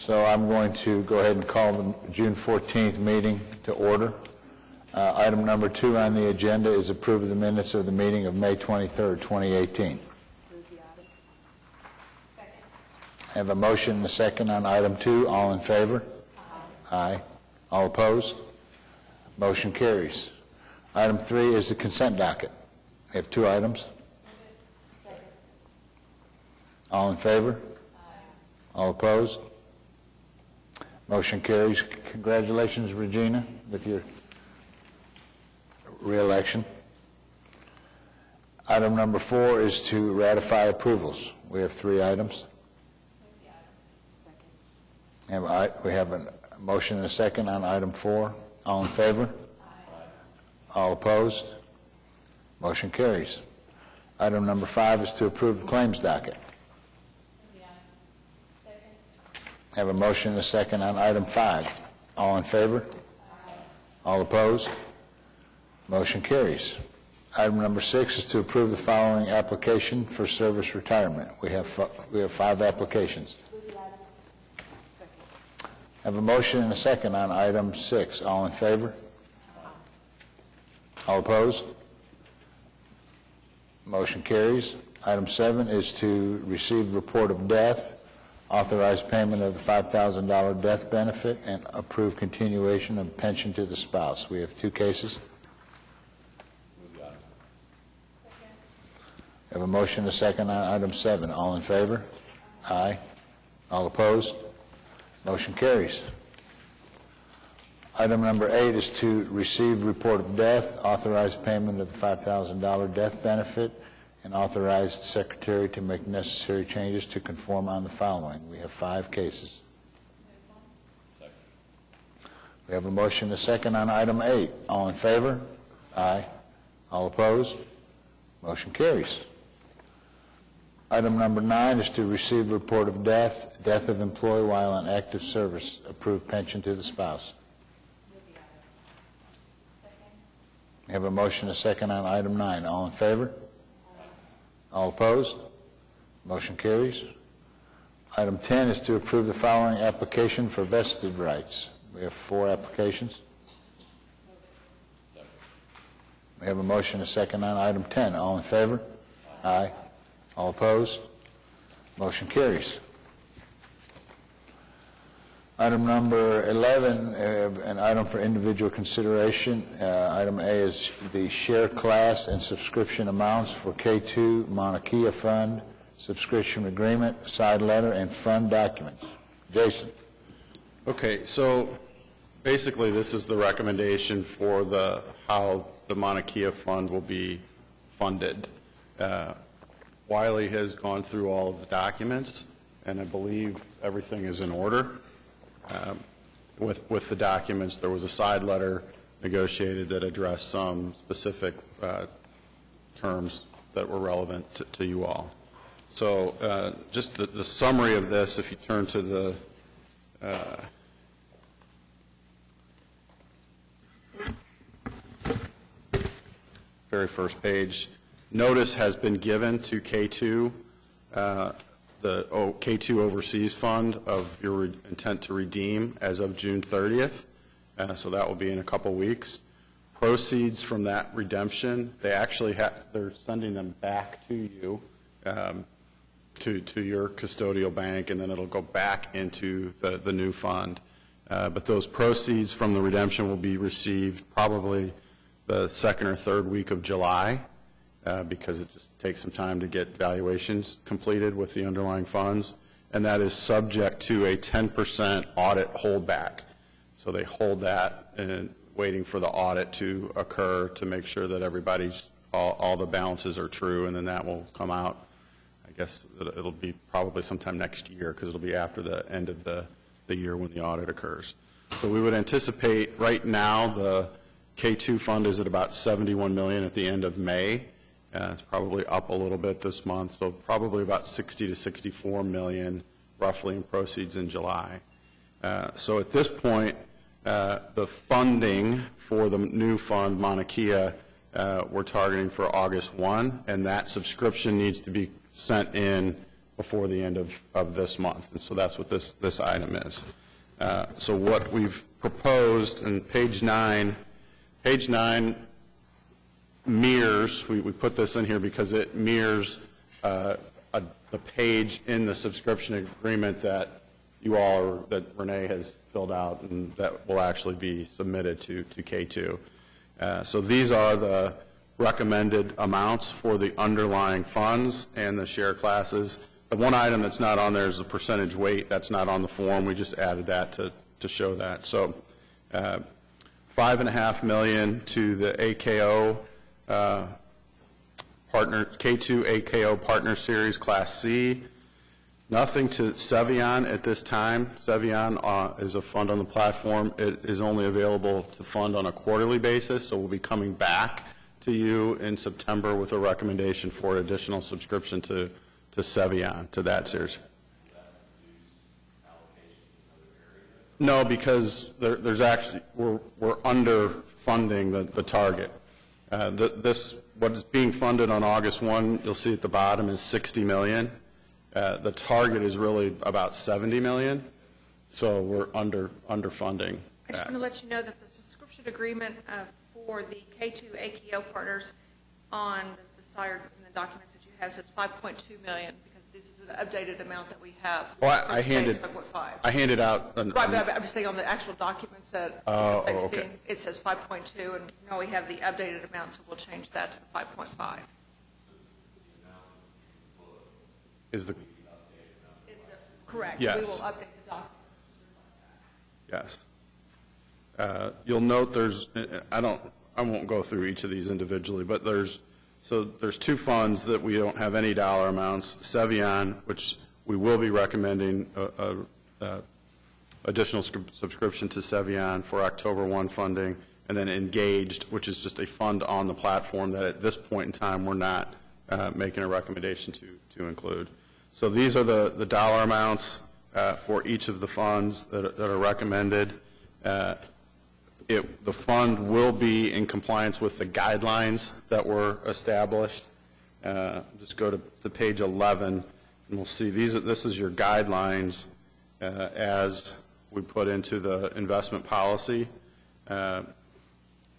So I'm going to go ahead and call the June 14th meeting to order. Item number 2 on the agenda is approve of the minutes of the meeting of May 23rd, 2018. Second. I have a motion and a second on item 2. All in favor? Aye. All opposed? Motion carries. Item 3 is the consent docket. We have 2 items. Second. All in favor? All opposed? Motion carries. Congratulations, Regina, with your re-election. Item number 4 is to ratify approvals. We have 3 items. Second. We have a motion and a second on item 4. All in favor? All opposed? Motion carries. Item number 5 is to approve the claims docket. I have a motion and a second on item 5. All in favor? All opposed? Motion carries. Item number 6 is to approve the following application for service retirement. We have 5 applications. Second. I have a motion and a second on item 6. All in favor? All opposed? Motion carries. Item 7 is to receive report of death, authorize payment of the $5,000 death benefit, and approve continuation of pension to the spouse. We have 2 cases. I have a motion and a second on item 7. All in favor? Aye. All opposed? Motion carries. Item number 8 is to receive report of death, authorize payment of the $5,000 death benefit, and authorize the Secretary to make necessary changes to conform on the following. We have 5 cases. We have a motion and a second on item 8. All in favor? Aye. All opposed? Motion carries. Item number 9 is to receive report of death, death of employee while in active service, approve pension to the spouse. We have a motion and a second on item 9. All in favor? All opposed? Motion carries. Item 10 is to approve the following application for vested rights. We have 4 applications. We have a motion and a second on item 10. All in favor? Aye. All opposed? Motion carries. Item number 11, an item for individual consideration. Item A is the share class and subscription amounts for K2 Mauna Kea Fund, subscription agreement, side letter, and fund documents. Jason. Okay, so basically this is the recommendation for how the Mauna Kea Fund will be funded. Wiley has gone through all of the documents, and I believe everything is in order. With the documents, there was a side letter negotiated that addressed some specific terms that were relevant to you all. So just the summary of this, if you turn to the very first page, notice has been given to K2, the K2 Overseas Fund, of your intent to redeem as of June 30th. So that will be in a couple weeks. Proceeds from that redemption, they actually they're sending them back to you, to your custodial bank, and then it'll go back into the new fund. But those proceeds from the redemption will be received probably the 2nd or 3rd week of July. Because it just takes some time to get valuations completed with the underlying funds, and that is subject to a 10% audit holdback. So they hold that and waiting for the audit to occur to make sure that everybody's, all the balances are true, and then that will come out. I guess it'll be probably sometime next year, because it'll be after the end of the year when the audit occurs. So we would anticipate right now the K2 fund is at about $71 million at the end of May. It's probably up a little bit this month, so probably about 60 to 64 million roughly in proceeds in July. So at this point, the funding for the new fund, Mauna Kea, we're targeting for August 1, and that subscription needs to be sent in before the end of this month. And so that's what this item is. So what we've proposed in page 9 mirrors, we put this in here because it mirrors the page in the subscription agreement that you all, or that Renee has filled out and that will actually be submitted to K2. So these are the recommended amounts for the underlying funds and the share classes. The one item that's not on there is the percentage weight. That's not on the form. We just added that to show that. So $5.5 million to the AKO partner, K2 AKO Partner Series Class C. Nothing to Cevion at this time. Cevion is a fund on the platform. It is only available to fund on a quarterly basis, so we'll be coming back to you in September with a recommendation for additional subscription to Cevion, to that series. No, because there's actually, we're underfunding the target. What is being funded on August 1, you'll see at the bottom, is $60 million. The target is really about $70 million, so we're underfunding. I just want to let you know that the subscription agreement for the K2 AKO partners on the SIRE in the documents that you have says $5.2 million, because this is an updated amount that we have. Well, for I handed out. Right, but I'm just saying on the actual documents that I've okay. seen, it says 5.2, and now we have the updated amount, so we'll change that to the 5.5. Is the Correct. Yes. We will update the document. Yes. You'll note there's, I won't go through each of these individually, but there's two funds that we don't have any dollar amounts. Cevion, which we will be recommending additional subscription to Cevion for October 1 funding, and then Engaged, which is just a fund on the platform that at this point in time we're not making a recommendation to include. So these are the dollar amounts for each of the funds that are recommended. The fund will be in compliance with the guidelines that were established. Just go to page 11, and we'll see this is your guidelines as we put into the investment policy.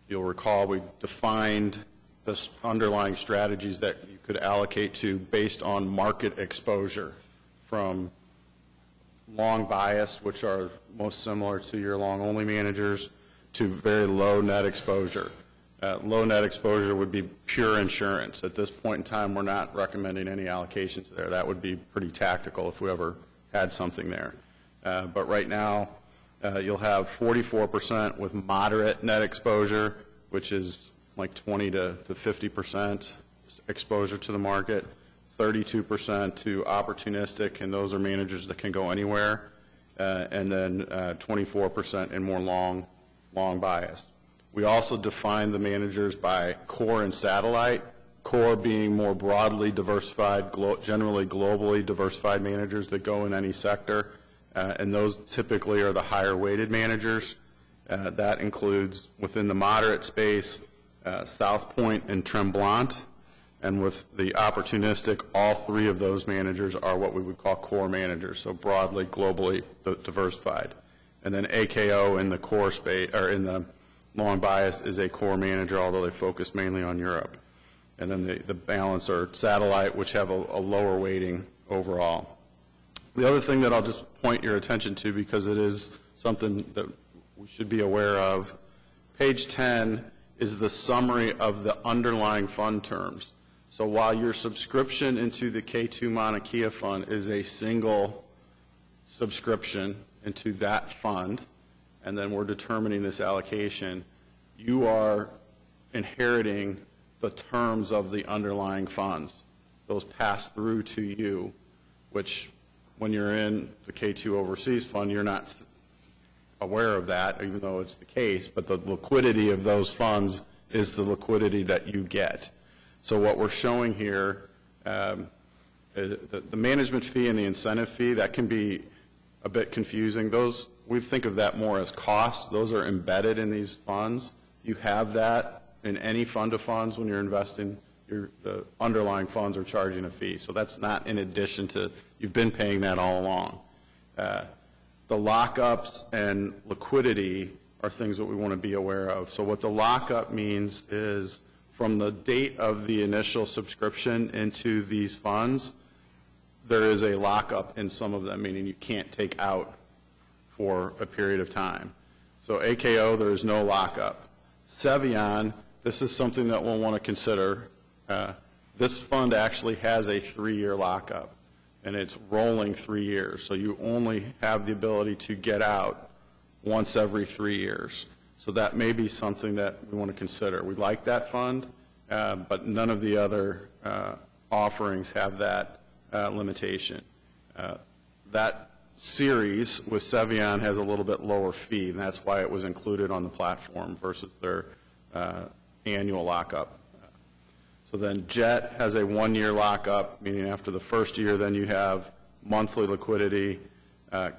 You'll recall we defined the underlying strategies that you could allocate to based on market exposure, from long bias, which are most similar to your long-only managers, to very low net exposure. Low net exposure would be pure insurance. At this point in time, we're not recommending any allocations there. That would be pretty tactical if we ever had something there. But right now, you'll have 44% with moderate net exposure, which is like 20 to 50% exposure to the market, 32% to opportunistic, and those are managers that can go anywhere, and then 24% in more long biased. We also define the managers by core and satellite, core being more broadly diversified, generally globally diversified managers that go in any sector, and those typically are the higher weighted managers. That includes, within the moderate space, South Point and Tremblant, and with the opportunistic, all three of those managers are what we would call core managers, so broadly, globally diversified. And then AKO in the core space, or in the long bias, is a core manager, although they focus mainly on Europe. And then the balance are satellite, which have a lower weighting overall. The other thing that I'll just point your attention to, because it is something that we should be aware of, page 10 is the summary of the underlying fund terms. So while your subscription into the K2 Mauna Kea fund is a single subscription into that fund, and then we're determining this allocation, you are inheriting the terms of the underlying funds. Those pass through to you, which when you're in the K2 Overseas Fund, you're not aware of that, even though it's the case, but the liquidity of those funds is the liquidity that you get. So what we're showing here, the management fee and the incentive fee, that can be a bit confusing. Those, we think of that more as costs. Those are embedded in these funds. You have that in any fund of funds when you're investing the underlying funds are charging a fee. So that's not in addition to, you've been paying that all along. The lockups and liquidity are things that we want to be aware of. So what the lockup means is from the date of the initial subscription into these funds, there is a lockup in some of them, meaning you can't take out for a period of time. So AKO, there is no lockup. Cevion, this is something that we'll want to consider. This fund actually has a 3-year lockup, and it's rolling 3 years. So you only have the ability to get out once every 3 years. So that may be something that we want to consider. We like that fund, but none of the other offerings have that limitation. That series with Cevion has a little bit lower fee, and that's why it was included on the platform versus their annual lockup. So then JET has a 1-year lockup, meaning after the first year, then you have monthly liquidity.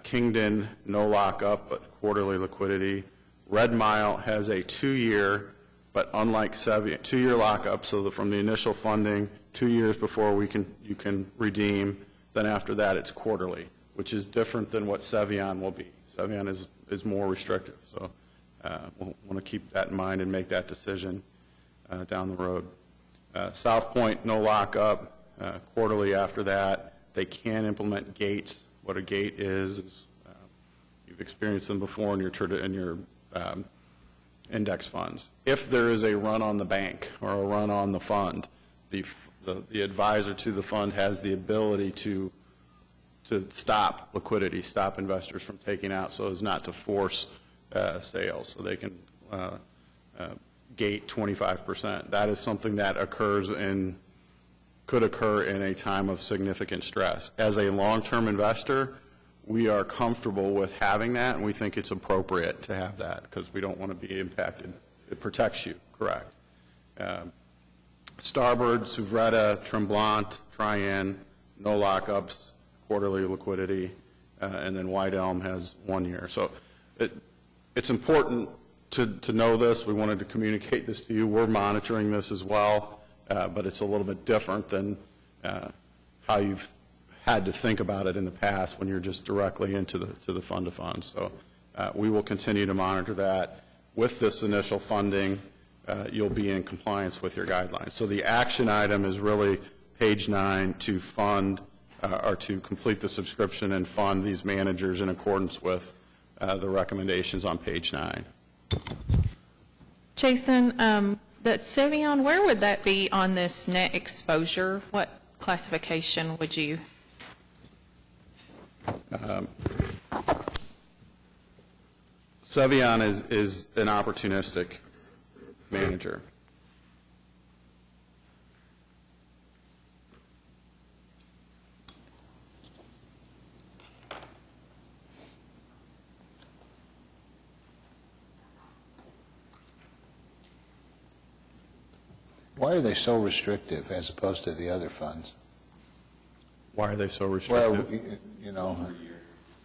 Kingdon, no lockup, but quarterly liquidity. Red Mile has a 2-year, but unlike Cevion, 2-year lockup, so from the initial funding, 2 years before you can redeem, then after that it's quarterly, which is different than what Cevion will be. Cevion is more restrictive, so we'll want to keep that in mind and make that decision down the road. South Point, no lockup, quarterly after that. They can implement gates. What a gate is you've experienced them before in your index funds. If there is a run on the bank or a run on the fund, the advisor to the fund has the ability to stop liquidity, stop investors from taking out, so as not to force sales. So they can gate 25%. That is something that could occur in a time of significant stress. As a long-term investor, we are comfortable with having that, and we think it's appropriate to have that because we don't want to be impacted. It protects you, correct. Starboard, Suvretta, Tremblant, Trian, no lockups, quarterly liquidity, and then White Elm has 1 year. So it's important to know this. We wanted to communicate this to you. We're monitoring this as well, but it's a little bit different than how you've had to think about it in the past when you're just directly into the fund-to-fund. So we will continue to monitor that. With this initial funding, you'll be in compliance with your guidelines. So the action item is really page 9 to fund or to complete the subscription and fund these managers in accordance with the recommendations on page 9. Jason, that Cevion, where would that be on this net exposure? What classification would you? Cevion is an opportunistic manager. Why are they so restrictive as opposed to the other funds? Why are they so Well, restrictive? you know,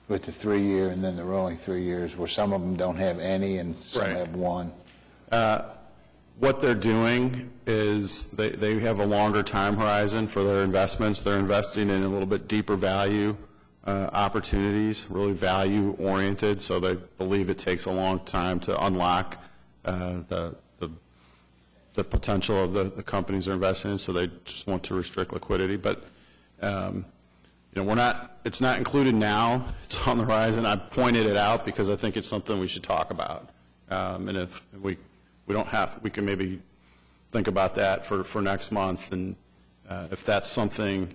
with the 3-year and then the rolling 3 years, where some of them don't have any and some Right. have one. What they're doing is they have a longer time horizon for their investments. They're investing in a little bit deeper value opportunities, really value-oriented, so they believe it takes a long time to unlock the potential of the companies they're investing in, so they just want to restrict liquidity. But it's not included now. It's on the horizon. I pointed it out because I think it's something we should talk about. And if we don't have, we can maybe think about that for next month. And if that's something,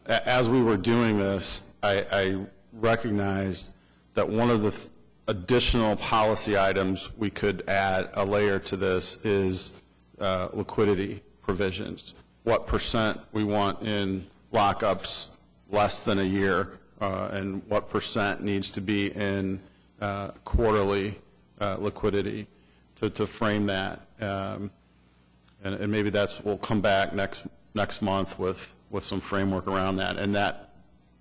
as we were doing this, I recognized that one of the additional policy items we could add a layer to this is liquidity provisions. What percent we want in lockups less than a year, and what percent needs to be in quarterly liquidity to frame that. And maybe we'll come back next month with some framework around that. And that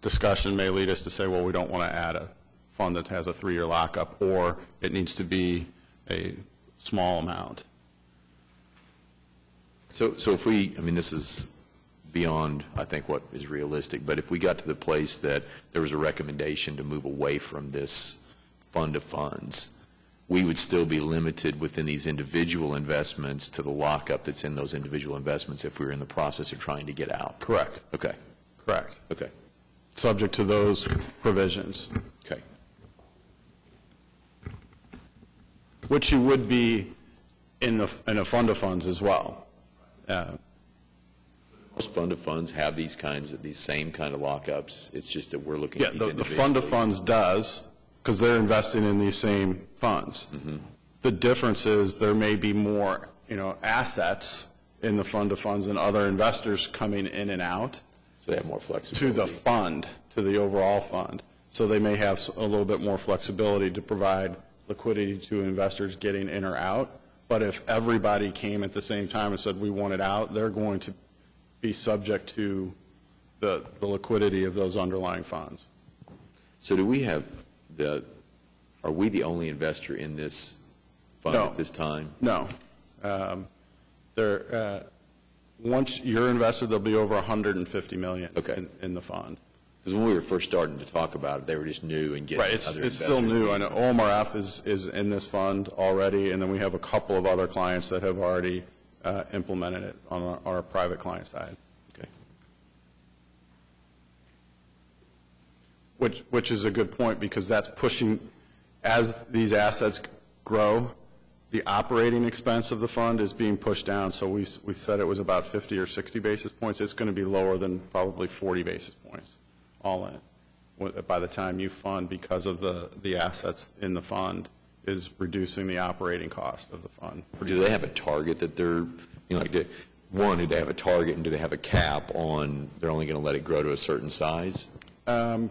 discussion may lead us to say, well, we don't want to add a fund that has a 3-year lockup, or it needs to be a small amount. So if we, I mean, this is beyond, I think, what is realistic, but if we got to the place that there was a recommendation to move away from this fund of funds, we would still be limited within these individual investments to the lockup that's in those individual investments if we were in the process of trying to get out. Correct. Okay. Correct. Okay. Subject to those provisions, Okay. which you would be in a fund of funds as well. Most fund of funds have these same kind of lockups. It's just that we're looking Yeah, at these the individually. fund of funds does, because they're investing in these same funds. The difference is there may be more, assets in the fund of funds and other investors coming in and out So they have more to flexibility. the fund, to the overall fund. So they may have a little bit more flexibility to provide liquidity to investors getting in or out. But if everybody came at the same time and said, we want it out, they're going to be subject to the liquidity of those underlying funds. So do we have are we the only investor in this fund No. at this time? No. Once you're invested, there'll be over $150 million Okay. in the fund. Because when we were first starting to talk about it, they were just new and getting Right, other it's still investors. new. I know OMRF is in this fund already, and then we have a couple of other clients that have already implemented it on our private client side. Okay. Which is a good point, because that's pushing, as these assets grow, the operating expense of the fund is being pushed down. So we said it was about 50 or 60 basis points. It's going to be lower than probably 40 basis points, all in, by the time you fund, because of the assets in the fund is reducing the operating cost of the fund. Or do they have a target that they're, do they have a target, and do they have a cap on they're only going to let it grow to a certain size? The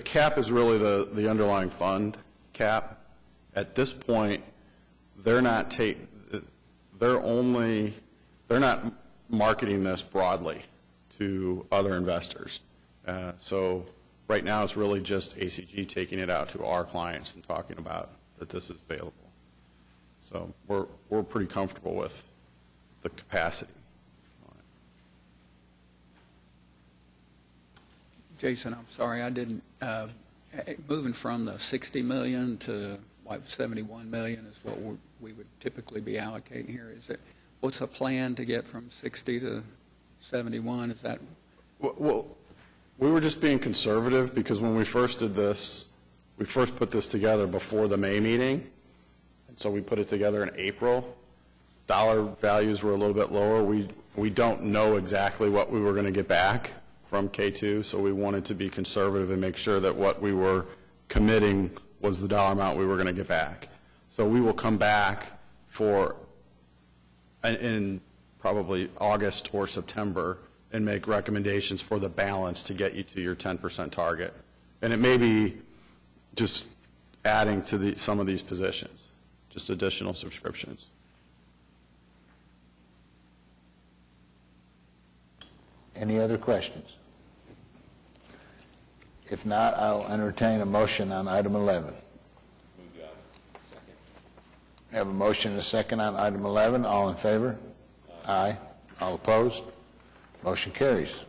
cap is really the underlying fund cap. At this point, they're not marketing this broadly to other investors. So right now, it's really just ACG taking it out to our clients and talking about that this is available. So we're pretty comfortable with the capacity. Jason, I'm sorry, I didn't, moving from the 60 million to like 71 million is what we would typically be allocating here. What's the plan to get from 60 to 71? Is that? Well, we were just being conservative, because when we first did this, we first put this together before the May meeting, and so we put it together in April. Dollar values were a little bit lower. We don't know exactly what we were going to get back from K2, so we wanted to be conservative and make sure that what we were committing was the dollar amount we were going to get back. So we will come back in probably August or September and make recommendations for the balance to get you to your 10% target. And it may be just adding to some of these positions, just additional subscriptions. Any other questions? If not, I'll entertain a motion on item 11. We have a motion and a second on item 11. All in favor? Aye. All opposed? Motion carries.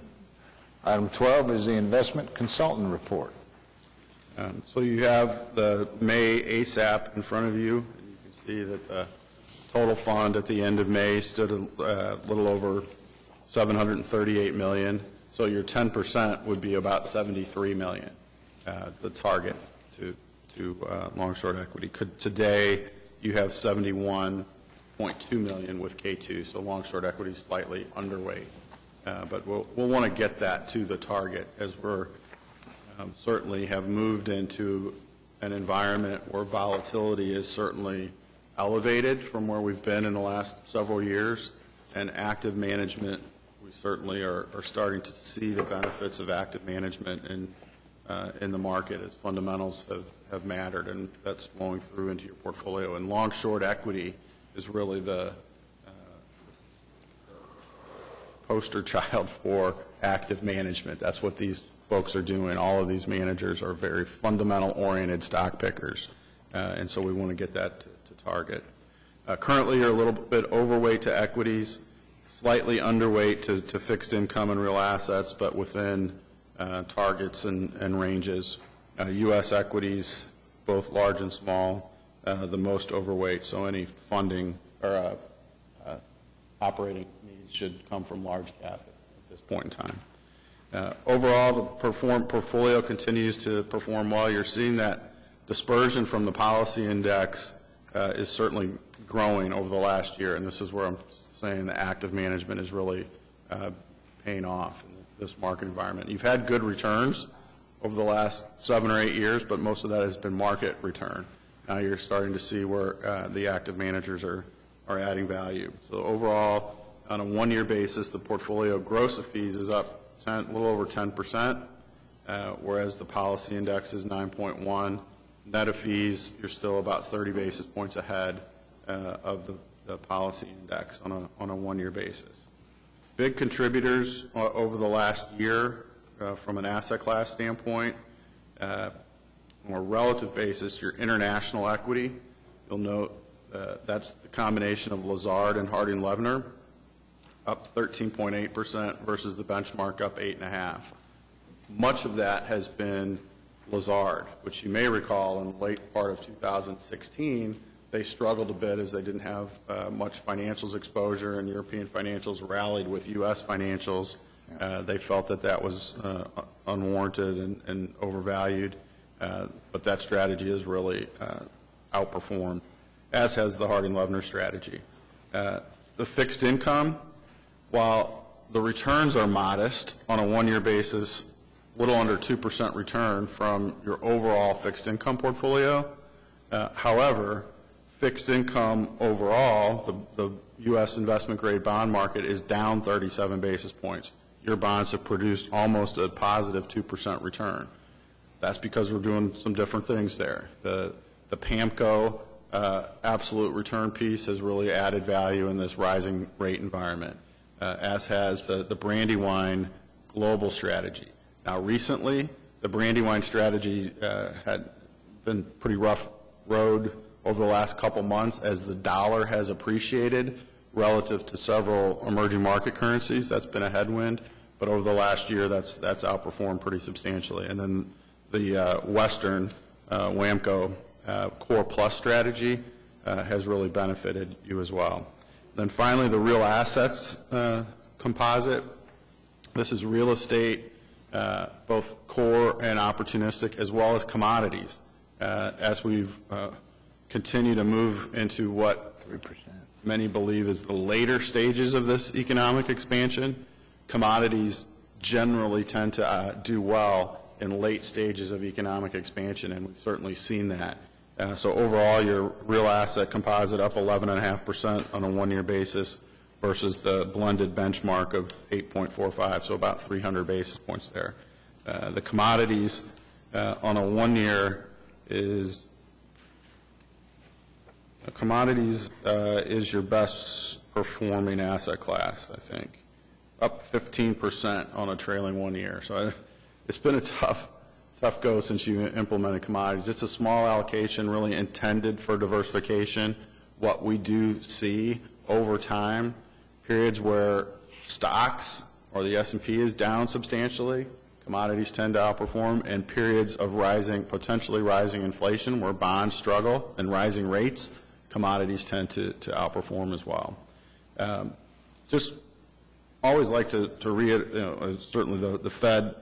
Item 12 is the investment consultant report. So you have the May ASAP in front of you. And you can see that the total fund at the end of May stood a little over $738 million. So your 10% would be about $73 million, the target to long-short equity. Today, you have $71.2 million with K2, so long-short equity is slightly underweight. But we'll want to get that to the target, as we're certainly have moved into an environment where volatility is certainly elevated from where we've been in the last several years, and active management, we certainly are starting to see the benefits of active management in the market, as fundamentals have mattered, and that's flowing through into your portfolio. And long-short equity is really the poster child for active management. That's what these folks are doing. All of these managers are very fundamental-oriented stock pickers, and so we want to get that to target. Currently, you're a little bit overweight to equities, slightly underweight to fixed income and real assets, but within targets and ranges. U.S. equities, both large and small, the most overweight, so any funding or operating needs should come from large cap at this point in time. Overall, the portfolio continues to perform well. You're seeing that dispersion from the policy index is certainly growing over the last year, and this is where I'm saying the active management is really paying off in this market environment. You've had good returns over the last 7 or 8 years, but most of that has been market return. Now you're starting to see where the active managers are adding value. So overall, on a 1-year basis, the portfolio gross of fees is up a little over 10%, whereas the policy index is 9.1. Net of fees, you're still about 30 basis points ahead of the policy index on a 1-year basis. Big contributors over the last year from an asset class standpoint, on a relative basis, your international equity, you'll note that's the combination of Lazard and Harding Loevner, up 13.8% versus the benchmark up 8.5%. Much of that has been Lazard, which you may recall in the late part of 2016, they struggled a bit as they didn't have much financials exposure, and European financials rallied with U.S. financials. They felt that was unwarranted and overvalued, but that strategy has really outperformed, as has the Harding Loevner strategy. The fixed income, while the returns are modest on a 1-year basis, a little under 2% return from your overall fixed income portfolio. However, fixed income overall, the U.S. investment grade bond market is down 37 basis points. Your bonds have produced almost a positive 2% return. That's because we're doing some different things there. The PAMCO absolute return piece has really added value in this rising rate environment, as has the Brandywine global strategy. Now, recently, the Brandywine strategy had been pretty rough road over the last couple months as the dollar has appreciated relative to several emerging market currencies. That's been a headwind, but over the last year, that's outperformed pretty substantially. And then the Western WAMCO Core Plus strategy has really benefited you as well. Then finally, the real assets composite. This is real estate, both core and opportunistic, as well as commodities. As we've continued to move into what 3%. Many believe is the later stages of this economic expansion, commodities generally tend to do well in late stages of economic expansion, and we've certainly seen that. So overall, your real asset composite up 11.5% on a 1-year basis versus the blended benchmark of 8.45, so about 300 basis points there. The commodities on a 1-year is your best performing asset class, I think, up 15% on a trailing 1 year. So it's been a tough go since you implemented commodities. It's a small allocation really intended for diversification. What we do see over time, periods where stocks or the S&P is down substantially, commodities tend to outperform, and periods of potentially rising inflation where bonds struggle and rising rates, commodities tend to outperform as well. Just always like to read, certainly the Fed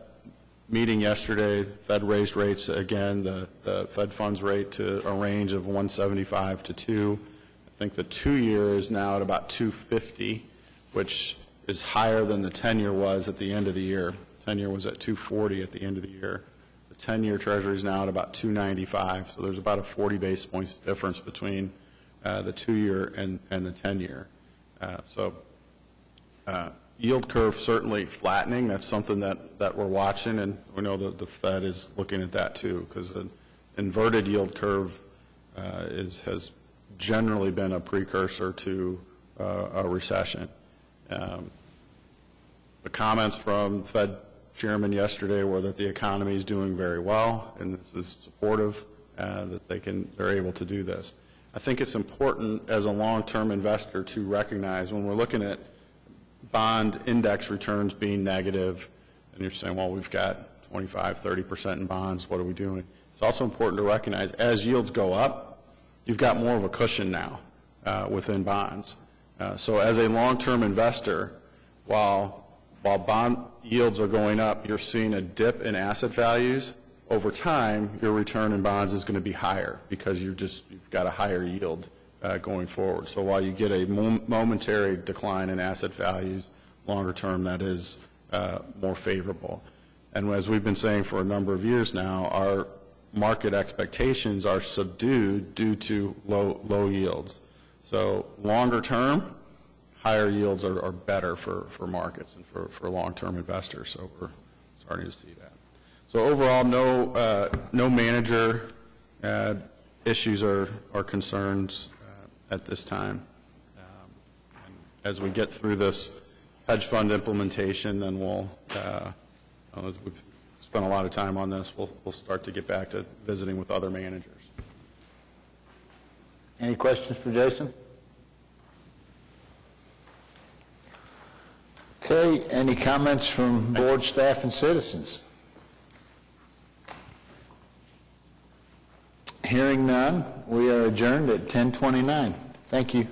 meeting yesterday, Fed raised rates again, the Fed funds rate to a range of 175 to 2. I think the 2-year is now at about 250, which is higher than the 10-year was at the end of the year. 10-year was at 240 at the end of the year. The 10-year Treasury is now at about 295, so there's about a 40 basis points difference between the 2-year and the 10-year. Yield curve certainly flattening. That's something that we're watching, and we know that the Fed is looking at that too, because an inverted yield curve has generally been a precursor to a recession. The comments from the Fed chairman yesterday were that the economy is doing very well, and this is supportive that they're able to do this. I think it's important as a long-term investor to recognize when we're looking at bond index returns being negative, and you're saying, well, we've got 25, 30% in bonds, what are we doing? It's also important to recognize as yields go up, you've got more of a cushion now within bonds. So as a long-term investor, while bond yields are going up, you're seeing a dip in asset values. Over time, your return in bonds is going to be higher because you've got a higher yield going forward. So while you get a momentary decline in asset values, longer term that is more favorable. And as we've been saying for a number of years now, our market expectations are subdued due to low yields. So longer term, higher yields are better for markets and for long-term investors. So we're starting to see that. So overall, no manager issues or concerns at this time. And as we get through this hedge fund implementation, then we'll, as we've spent a lot of time on this, we'll start to get back to visiting with other managers. Any questions for Jason? Okay, any comments from board, staff, and citizens? Hearing none, we are adjourned at 10:29. Thank you.